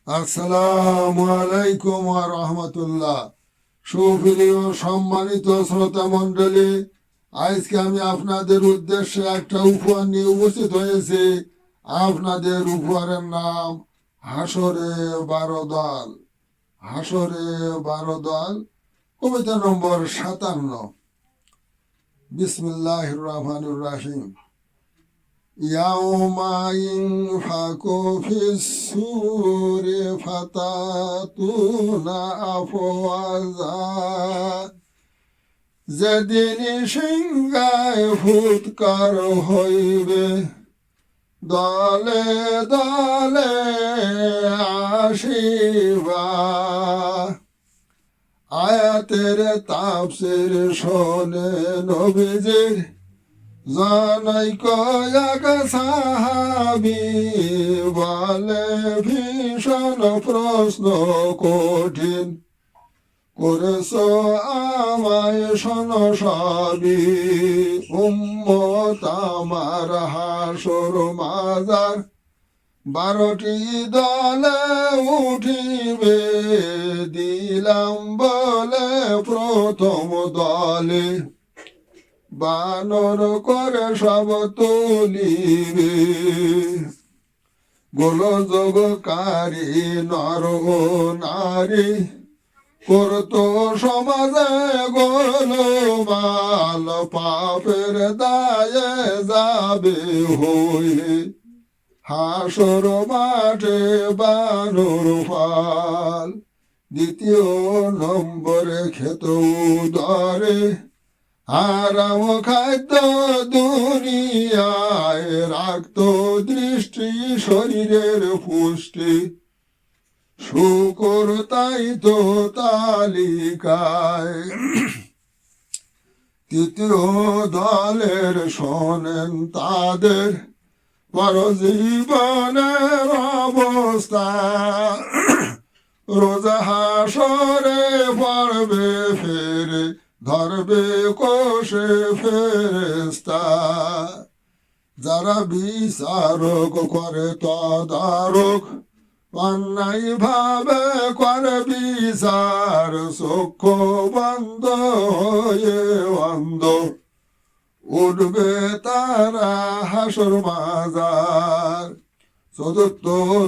আসসালামু আলাইকুম ওয়া রাহমাতুল্লাহ। সুপ্রিয় সম্মানিত শ্রোতা মণ্ডলী, আজকে আমি আপনাদের উদ্দেশ্যে একটা উপহার নিয়ে উপস্থিত হয়েছি। আপনাদের উপহারের নাম হাসরে 12 দল। হাসরে 12 দল, কবিতা নম্বর 57। বিসমিল্লাহির রহমানির রহিম। ইয়াউমা ইনফাকু ফিস-সূরি ফাতাতুনা আফওয়াজা। যেদিন সিংহায় ফুৎকার হইবে, দলে দলে আসিবা। আয়াতের তাফসীর শোনে নবীজির, জানাই কয়েক সাহাবী বলে ভীষণ প্রশ্ন কঠিন, করেছ আমায় শোনো সবই। উম্মত আমার হাসর মাজার, 12টি দলে উঠিবে। দিলাম বলে প্রথম দলে, বানর করে সব তুলিবে। গোলযোগকারী নর ও নারী, করত সমাজে গোলমাল। পাপের দায়ে যাবে হয়ে, হাসর মাঠে বানর ফাল। দ্বিতীয় নম্বরে খেত উদরে, আরাম খাদ্য দুনিয়ায় রাখত দৃষ্টি শরীরের পুষ্টি। শুকর তাই তো তালিকায়। তৃতীয় দলের শোনেন তাদের পরজীবনের অবস্থা। রোজা হাসরে পড়বে ফেরে, ধরবে কোষে ফেরেশতা। যারা বিচারক করে তদারক, অন্যায় ভাবে করে বিচার। চক্ষু বন্ধ হয়ে অন্ধ, উঠবে তারা হাসর মাজার। চতুর্থ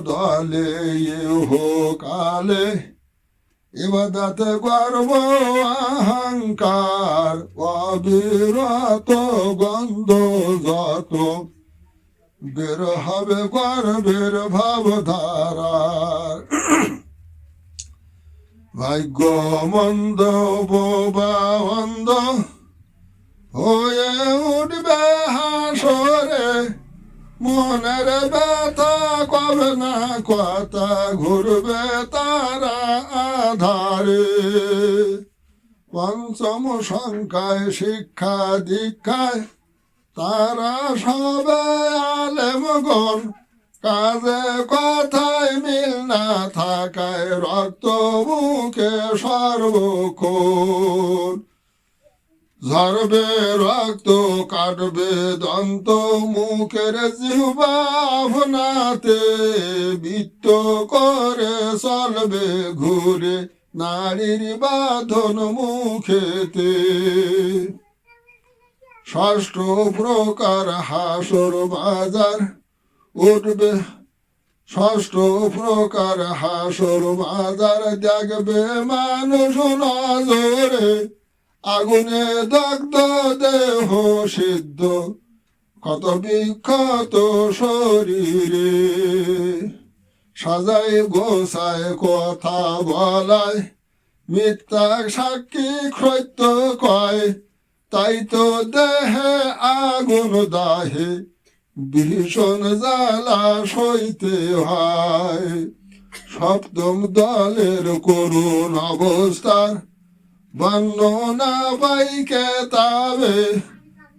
দলে ইহকালে, ইবাদতে গর্ব অহংকার। অবিরত গন্ধ যত, বের হবে গর্বের ভাবধারার। ভাগ্য মন্দ বোবা অন্ধ হয়ে উঠবে হাসরে। মনের ব্যথা কবে না কথা, ঘুরবে তারা আধারে। পঞ্চম সংখ্যায় শিক্ষা দীক্ষায়, তারা সবে আলেমগণ। কাজে কথায় মিল না থাকায়, রক্ত মুখে সর্বক্ষণ। ঝরবে রক্ত, কাটবে দন্ত, মুখের জিহ্বা আপনাতে। বৃত্ত করে চলবে ঘুরে, নারীর বাঁধন মুখেতে। ষষ্ঠ প্রকার হাসর বাজার উঠবে। ষষ্ঠ প্রকার হাসর বাজার, দেখবে মানুষ নজরে। আগুনে দগ্ধ দেহ সিদ্ধ, ক্ষত বিক্ষত শরীরে। সাজায় গোছায় কথা বলায়, মিথ্যা সাক্ষী সত্য কয়। তাই তো দেহে আগুন দাহে, ভীষণ জ্বালা সইতে হয়। সপ্তম দলের করুণ অবস্থার বর্ণনা বাইকে তাবে।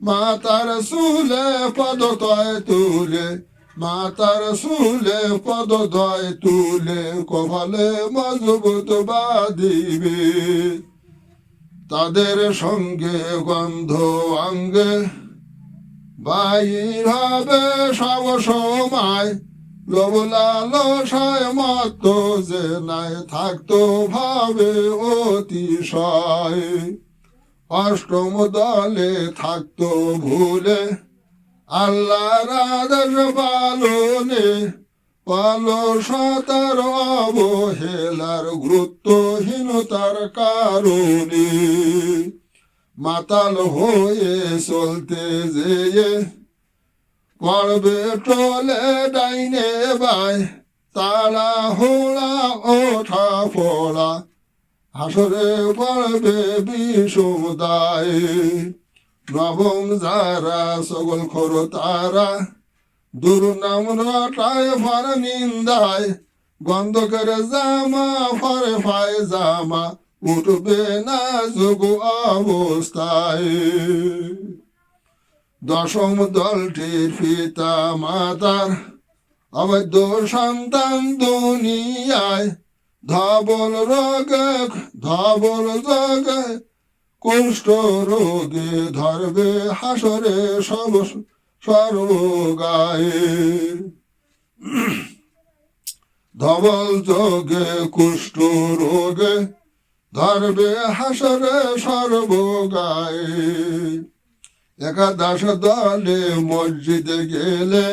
মাতার চুলে পদতয় তুলে, মাতার চুলে পদতয় তুলে, কপালে মজবুত বাঁধিবে। তাদের সঙ্গে গন্ধ অঙ্গে, বাহির হবে সব সময়। লোভ লালসায় মত্ত যে নাই থাকতো ভাবে অতিশয় অষ্টম দলে থাকতো ভুলে আল্লাহর আদেশ পালনে অলসতার অবহেলার গুরুত্বহীনতার কারণে মাতাল হয়ে চলতে যেয়ে পড়বে টলে ডাইনে বাই তারা হোড়া ওঠা পড়া হাসরে পড়বে বিষুদায় নবম যারা সকল খর তারা দুর্নাম রটায় ফর নিন্দায় গন্ধকের জামা ফরে ফায় জামা উঠবে না যোগ অবস্থায় দশম দলটির পিতা মাতার অবৈধ সন্তান দুনিয়ায় ধবল যোগে কুষ্ঠ রোগে ধরবে হাসরে সর্বগায়ে ধবল যোগে কুষ্ঠ রোগে ধরবে হাসরে সর্বগায়ে একাদশ দলে মসজিদে গেলে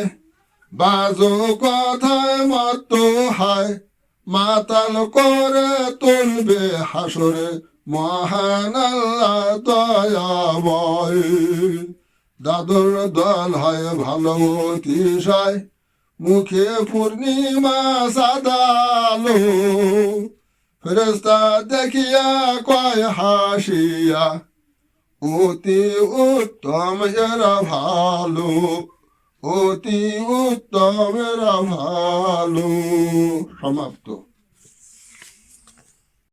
বাজো কথায় মত হায় মাতাল করে তুলবে হাসরে মহান আল্লাহ দয়াময় দাদুর দল হয় ভালো অতিশয় মুখে পূর্ণিমা সাদালো ফেরেশতা দেখিয়া কয় হাসিয়া অতি উত্তম এরা ভালো অতি উত্তম এরা ভালো। সমাপ্ত।